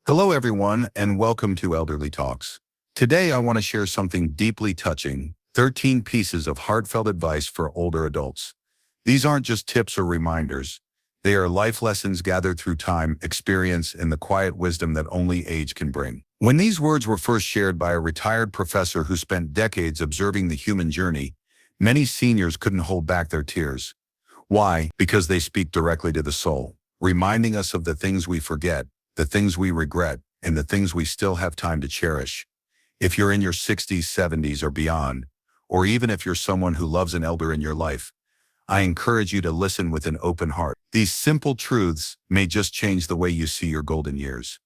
Hello, everyone, and welcome to Elderly Talks. Today, I want to share something deeply touching, 13 pieces of heartfelt advice for older adults. These aren't just tips or reminders. They are life lessons gathered through time, experience, and the quiet wisdom that only age can bring. When these words were first shared by a retired professor who spent decades observing the human journey, many seniors couldn't hold back their tears. Why? Because they speak directly to the soul, reminding us of the things we forget, the things we regret, and the things we still have time to cherish. If you're in your 60s, 70s, or beyond, or even if you're someone who loves an elder in your life, I encourage you to listen with an open heart. These simple truths may just change the way you see your golden years.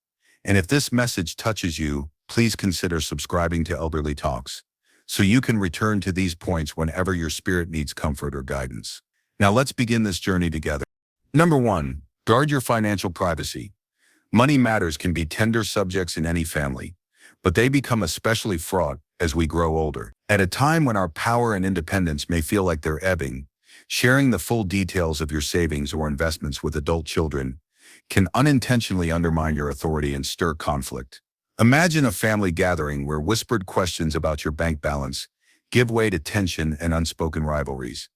And if this message touches you, please consider subscribing to Elderly Talks, so you can return to these points whenever your spirit needs comfort or guidance. Now let's begin this journey together. Number 1, guard your financial privacy. Money matters can be tender subjects in any family, but they become especially fraught as we grow older. At a time when our power and independence may feel like they're ebbing, sharing the full details of your savings or investments with adult children can unintentionally undermine your authority and stir conflict. Imagine a family gathering where whispered questions about your bank balance give way to tension and unspoken rivalries.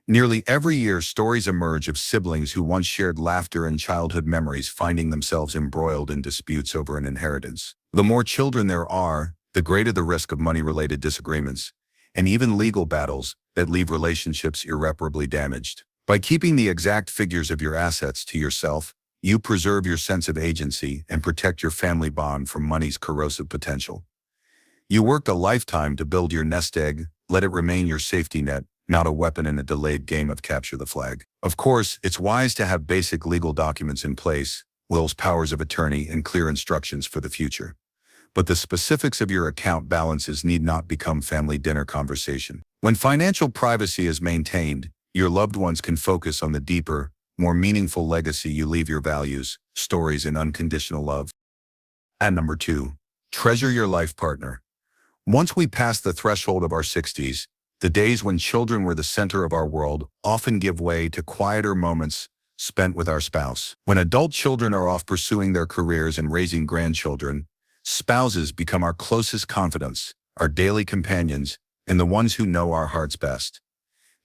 Nearly every year, stories emerge of siblings who once shared laughter and childhood memories finding themselves embroiled in disputes over an inheritance. The more children there are, the greater the risk of money-related disagreements, and even legal battles that leave relationships irreparably damaged. By keeping the exact figures of your assets to yourself, you preserve your sense of agency and protect your family bond from money's corrosive potential. You worked a lifetime to build your nest egg. Let it remain your safety net, not a weapon in a delayed game of capture the flag. Of course, it's wise to have basic legal documents in place, wills, powers of attorney, and clear instructions for the future. But the specifics of your account balances need not become family dinner conversation. When financial privacy is maintained, your loved ones can focus on the deeper, more meaningful legacy you leave: your values, stories, and unconditional love. And number 2, treasure your life partner. Once we pass the threshold of our 60s, the days when children were the center of our world often give way to quieter moments spent with our spouse. When adult children are off pursuing their careers and raising grandchildren, spouses become our closest confidants, our daily companions, and the ones who know our hearts best.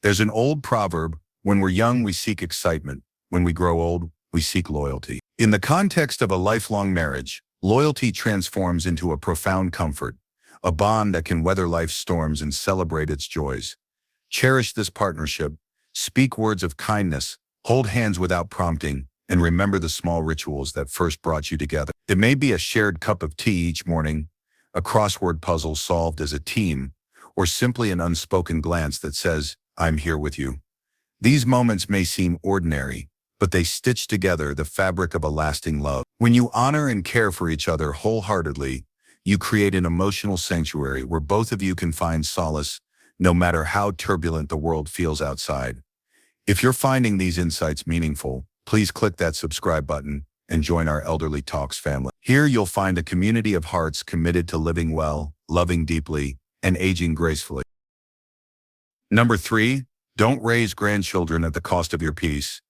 There's an old proverb: when we're young, we seek excitement. When we grow old, we seek loyalty. In the context of a lifelong marriage, loyalty transforms into a profound comfort, a bond that can weather life's storms and celebrate its joys. Cherish this partnership, speak words of kindness, hold hands without prompting, and remember the small rituals that first brought you together. It may be a shared cup of tea each morning, a crossword puzzle solved as a team, or simply an unspoken glance that says, "I'm here with you." These moments may seem ordinary, but they stitch together the fabric of a lasting love. When you honor and care for each other wholeheartedly, you create an emotional sanctuary where both of you can find solace, no matter how turbulent the world feels outside. If you're finding these insights meaningful, please click that subscribe button and join our Elderly Talks family. Here you'll find a community of hearts committed to living well, loving deeply, and aging gracefully. Number 3, don't raise grandchildren at the cost of your peace.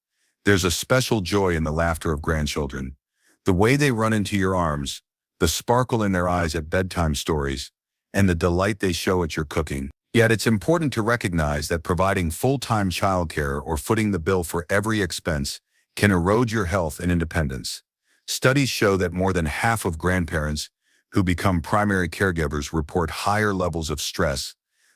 There's a special joy in the laughter of grandchildren, the way they run into your arms, the sparkle in their eyes at bedtime stories, and the delight they show at your cooking. Yet it's important to recognize that providing full-time childcare or footing the bill for every expense can erode your health and independence. Studies show that more than half of grandparents who become primary caregivers report higher levels of stress,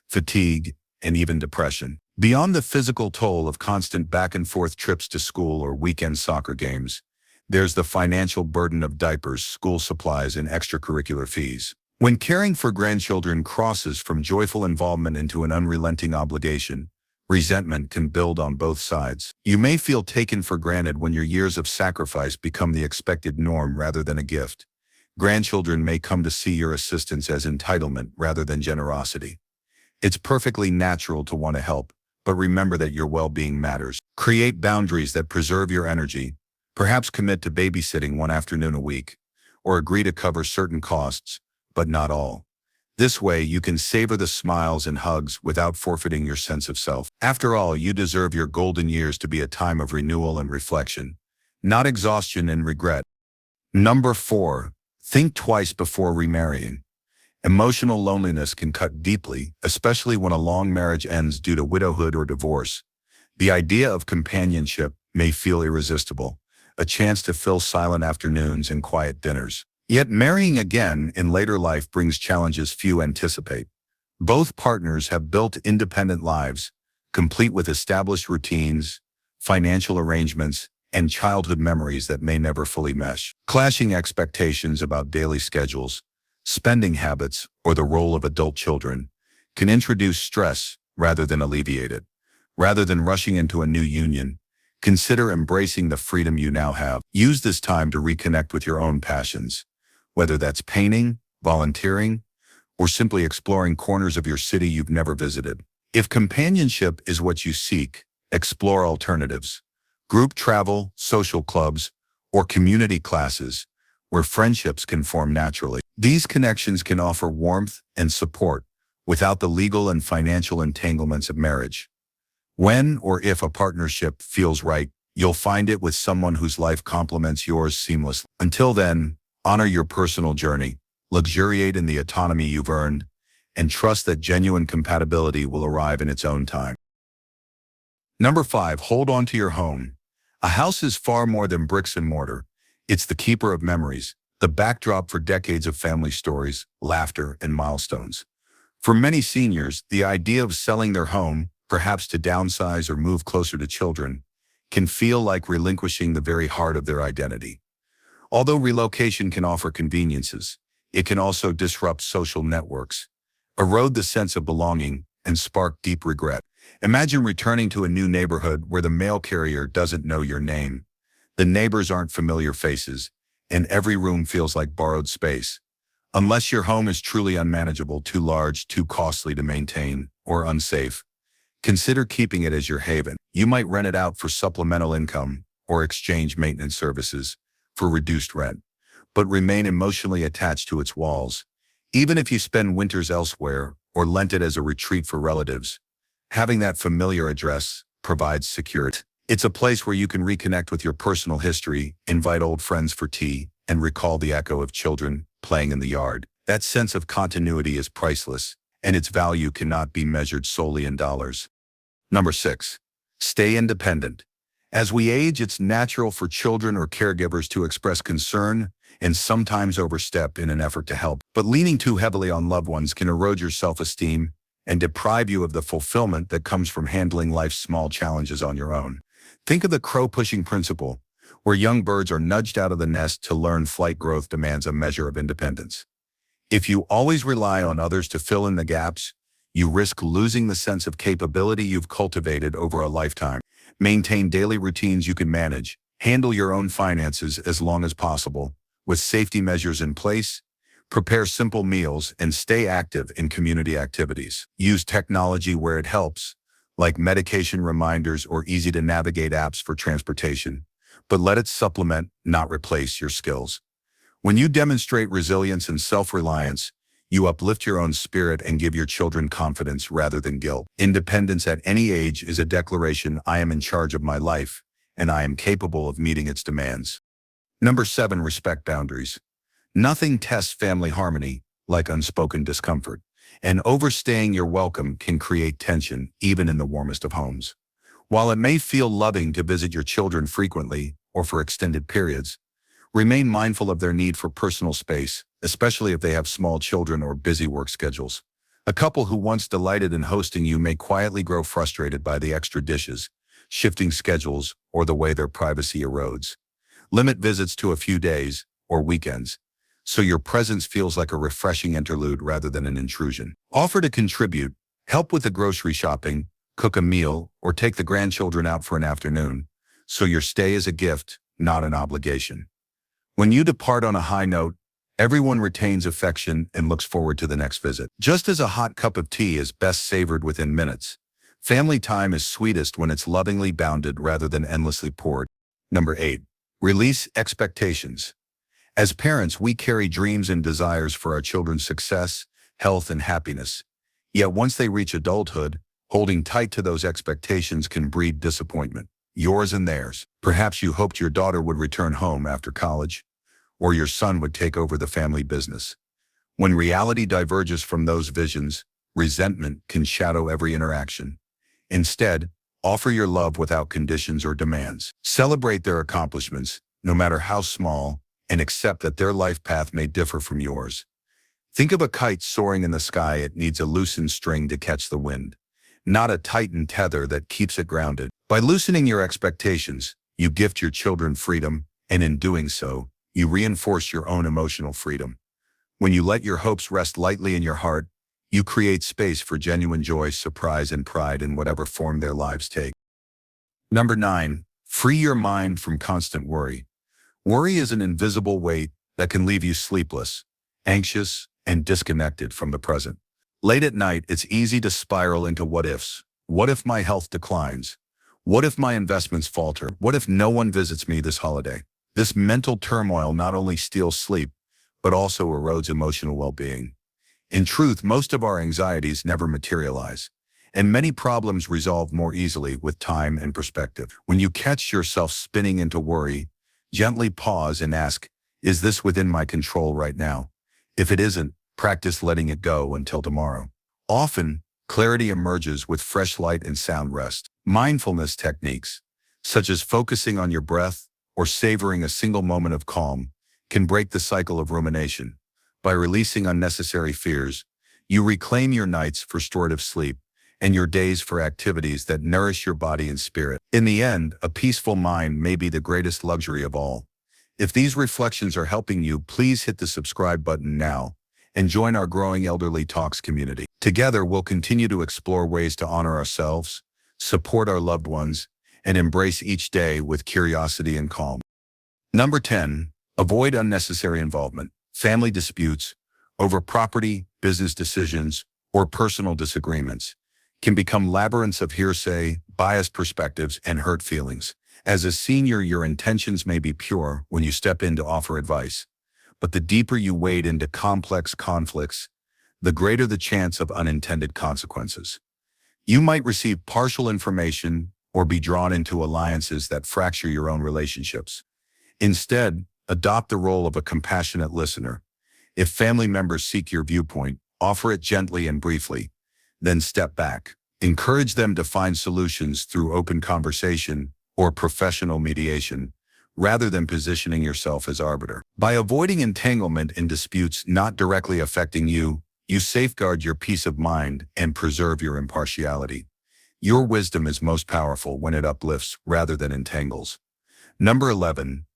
fatigue, and even depression. Beyond the physical toll of constant back-and-forth trips to school or weekend soccer games, there's the financial burden of diapers, school supplies, and extracurricular fees. When caring for grandchildren crosses from joyful involvement into an unrelenting obligation, resentment can build on both sides. You may feel taken for granted when your years of sacrifice become the expected norm rather than a gift. Grandchildren may come to see your assistance as entitlement rather than generosity. It's perfectly natural to want to help, but remember that your well-being matters. Create boundaries that preserve your energy. Perhaps commit to babysitting one afternoon a week, or agree to cover certain costs, but not all. This way, you can savor the smiles and hugs without forfeiting your sense of self. After all, you deserve your golden years to be a time of renewal and reflection, not exhaustion and regret. Number 4, think twice before remarrying. Emotional loneliness can cut deeply, especially when a long marriage ends due to widowhood or divorce. The idea of companionship may feel irresistible, a chance to fill silent afternoons and quiet dinners. Yet marrying again in later life brings challenges few anticipate. Both partners have built independent lives, complete with established routines, financial arrangements, and childhood memories that may never fully mesh. Clashing expectations about daily schedules, spending habits, or the role of adult children can introduce stress rather than alleviate it. Rather than rushing into a new union, consider embracing the freedom you now have. Use this time to reconnect with your own passions, whether that's painting, volunteering, or simply exploring corners of your city you've never visited. If companionship is what you seek, explore alternatives. Group travel, social clubs, or community classes where friendships can form naturally. These connections can offer warmth and support without the legal and financial entanglements of marriage. When or if a partnership feels right, you'll find it with someone whose life complements yours seamlessly. Until then, honor your personal journey, luxuriate in the autonomy you've earned, and trust that genuine compatibility will arrive in its own time. Number 5, hold on to your home. A house is far more than bricks and mortar. It's the keeper of memories, the backdrop for decades of family stories, laughter, and milestones. For many seniors, the idea of selling their home, perhaps to downsize or move closer to children, can feel like relinquishing the very heart of their identity. Although relocation can offer conveniences, it can also disrupt social networks, erode the sense of belonging, and spark deep regret. Imagine returning to a new neighborhood where the mail carrier doesn't know your name, the neighbors aren't familiar faces, and every room feels like borrowed space. Unless your home is truly unmanageable, too large, too costly to maintain, or unsafe, consider keeping it as your haven. You might rent it out for supplemental income or exchange maintenance services for reduced rent, but remain emotionally attached to its walls. Even if you spend winters elsewhere or lent it as a retreat for relatives, having that familiar address provides security. It's a place where you can reconnect with your personal history, invite old friends for tea, and recall the echo of children playing in the yard. That sense of continuity is priceless, and its value cannot be measured solely in dollars. Number 6, stay independent. As we age, it's natural for children or caregivers to express concern and sometimes overstep in an effort to help. But leaning too heavily on loved ones can erode your self-esteem and deprive you of the fulfillment that comes from handling life's small challenges on your own. Think of the crow-pushing principle, where young birds are nudged out of the nest to learn flight. Growth demands a measure of independence. If you always rely on others to fill in the gaps, you risk losing the sense of capability you've cultivated over a lifetime. Maintain daily routines you can manage, handle your own finances as long as possible, with safety measures in place, prepare simple meals, and stay active in community activities. Use technology where it helps, like medication reminders or easy-to-navigate apps for transportation, but let it supplement, not replace, your skills. When you demonstrate resilience and self-reliance, you uplift your own spirit and give your children confidence rather than guilt. Independence at any age is a declaration: I am in charge of my life, and I am capable of meeting its demands. Number 7, respect boundaries. Nothing tests family harmony like unspoken discomfort, and overstaying your welcome can create tension even in the warmest of homes. While it may feel loving to visit your children frequently or for extended periods, remain mindful of their need for personal space, especially if they have small children or busy work schedules. A couple who once delighted in hosting you may quietly grow frustrated by the extra dishes, shifting schedules, or the way their privacy erodes. Limit visits to a few days or weekends, so your presence feels like a refreshing interlude rather than an intrusion. Offer to contribute, help with the grocery shopping, cook a meal, or take the grandchildren out for an afternoon, so your stay is a gift, not an obligation. When you depart on a high note, everyone retains affection and looks forward to the next visit. Just as a hot cup of tea is best savored within minutes, family time is sweetest when it's lovingly bounded rather than endlessly poured. Number 8, release expectations. As parents, we carry dreams and desires for our children's success, health, and happiness. Yet once they reach adulthood, holding tight to those expectations can breed disappointment, yours and theirs. Perhaps you hoped your daughter would return home after college, or your son would take over the family business. When reality diverges from those visions, resentment can shadow every interaction. Instead, offer your love without conditions or demands. Celebrate their accomplishments, no matter how small, and accept that their life path may differ from yours. Think of a kite soaring in the sky. It needs a loosened string to catch the wind, not a tightened tether that keeps it grounded. By loosening your expectations, you gift your children freedom, and in doing so, you reinforce your own emotional freedom. When you let your hopes rest lightly in your heart, you create space for genuine joy, surprise, and pride in whatever form their lives take. Number 9, free your mind from constant worry. Worry is an invisible weight that can leave you sleepless, anxious, and disconnected from the present. Late at night, it's easy to spiral into what ifs. What if my health declines? What if my investments falter? What if no one visits me this holiday? This mental turmoil not only steals sleep, but also erodes emotional well-being. In truth, most of our anxieties never materialize, and many problems resolve more easily with time and perspective. When you catch yourself spinning into worry, gently pause and ask, is this within my control right now? If it isn't, practice letting it go until tomorrow. Often, clarity emerges with fresh light and sound rest. Mindfulness techniques, such as focusing on your breath or savoring a single moment of calm, can break the cycle of rumination. By releasing unnecessary fears, you reclaim your nights for restorative sleep and your days for activities that nourish your body and spirit. In the end, a peaceful mind may be the greatest luxury of all. If these reflections are helping you, please hit the subscribe button now and join our growing Elderly Talks community. Together, we'll continue to explore ways to honor ourselves, support our loved ones, and embrace each day with curiosity and calm. Number 10, avoid unnecessary involvement. Family disputes over property, business decisions, or personal disagreements can become labyrinths of hearsay, biased perspectives, and hurt feelings. As a senior, your intentions may be pure when you step in to offer advice, but the deeper you wade into complex conflicts, the greater the chance of unintended consequences. You might receive partial information or be drawn into alliances that fracture your own relationships. Instead, adopt the role of a compassionate listener. If family members seek your viewpoint, offer it gently and briefly, then step back. Encourage them to find solutions through open conversation or professional mediation, rather than positioning yourself as arbiter. By avoiding entanglement in disputes not directly affecting you, you safeguard your peace of mind and preserve your impartiality. Your wisdom is most powerful when it uplifts rather than entangles. Number 11.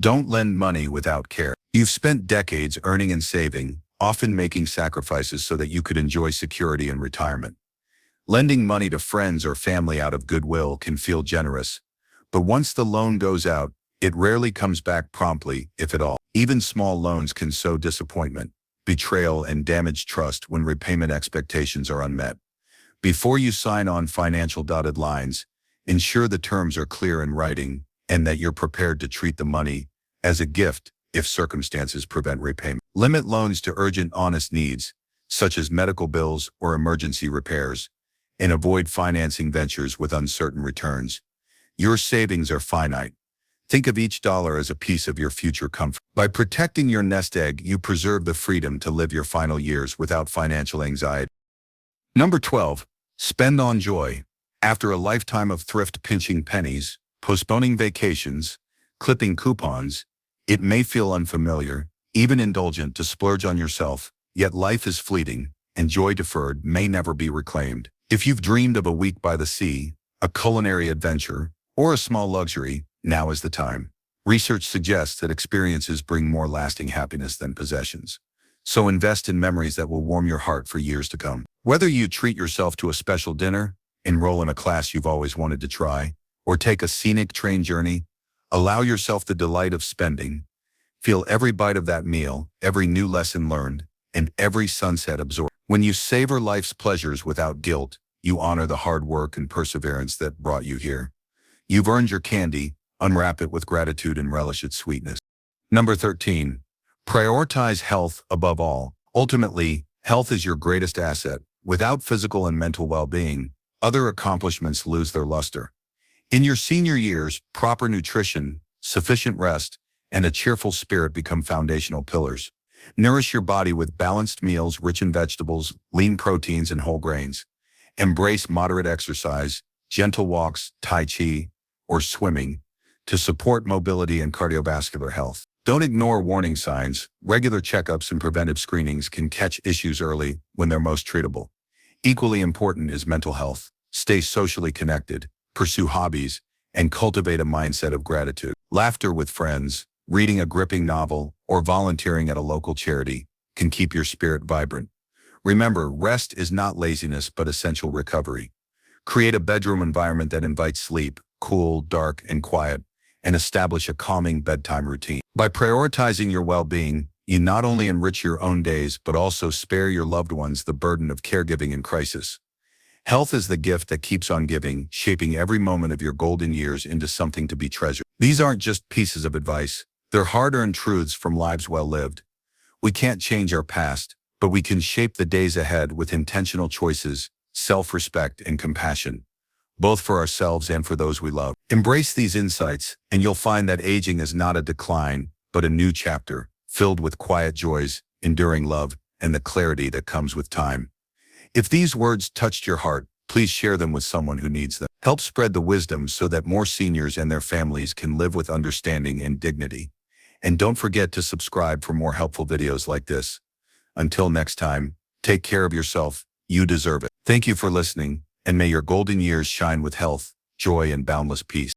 Don't lend money without care. You've spent decades earning and saving, often making sacrifices so that you could enjoy security and retirement. Lending money to friends or family out of goodwill can feel generous, but once the loan goes out, it rarely comes back promptly, if at all. Even small loans can sow disappointment, betrayal, and damage trust when repayment expectations are unmet. Before you sign on financial dotted lines, ensure the terms are clear in writing and that you're prepared to treat the money as a gift if circumstances prevent repayment. Limit loans to urgent, honest needs, such as medical bills or emergency repairs, and avoid financing ventures with uncertain returns. Your savings are finite. Think of each dollar as a piece of your future comfort. By protecting your nest egg, you preserve the freedom to live your final years without financial anxiety. Number 12. Spend on joy. After a lifetime of thrift, pinching pennies, postponing vacations, clipping coupons, it may feel unfamiliar, even indulgent, to splurge on yourself, yet life is fleeting, and joy deferred may never be reclaimed. If you've dreamed of a week by the sea, a culinary adventure, or a small luxury, now is the time. Research suggests that experiences bring more lasting happiness than possessions. So invest in memories that will warm your heart for years to come. Whether you treat yourself to a special dinner, enroll in a class you've always wanted to try, or take a scenic train journey, allow yourself the delight of spending. Feel every bite of that meal, every new lesson learned, and every sunset absorbed. When you savor life's pleasures without guilt, you honor the hard work and perseverance that brought you here. You've earned your candy, unwrap it with gratitude and relish its sweetness. Number 13. Prioritize health above all. Ultimately, health is your greatest asset. Without physical and mental well-being, other accomplishments lose their luster. In your senior years, proper nutrition, sufficient rest, and a cheerful spirit become foundational pillars. Nourish your body with balanced meals rich in vegetables, lean proteins, and whole grains. Embrace moderate exercise, gentle walks, tai chi, or swimming to support mobility and cardiovascular health. Don't ignore warning signs. Regular checkups and preventive screenings can catch issues early when they're most treatable. Equally important is mental health. Stay socially connected, pursue hobbies, and cultivate a mindset of gratitude. Laughter with friends, reading a gripping novel, or volunteering at a local charity can keep your spirit vibrant. Remember, rest is not laziness but essential recovery. Create a bedroom environment that invites sleep, cool, dark, and quiet, and establish a calming bedtime routine. By prioritizing your well-being, you not only enrich your own days but also spare your loved ones the burden of caregiving in crisis. Health is the gift that keeps on giving, shaping every moment of your golden years into something to be treasured. These aren't just pieces of advice. They're hard-earned truths from lives well lived. We can't change our past, but we can shape the days ahead with intentional choices, self-respect, and compassion, both for ourselves and for those we love. Embrace these insights, and you'll find that aging is not a decline, but a new chapter, filled with quiet joys, enduring love, and the clarity that comes with time. If these words touched your heart, please share them with someone who needs them. Help spread the wisdom so that more seniors and their families can live with understanding and dignity. And don't forget to subscribe for more helpful videos like this. Until next time, take care of yourself. You deserve it. Thank you for listening, and may your golden years shine with health, joy, and boundless peace.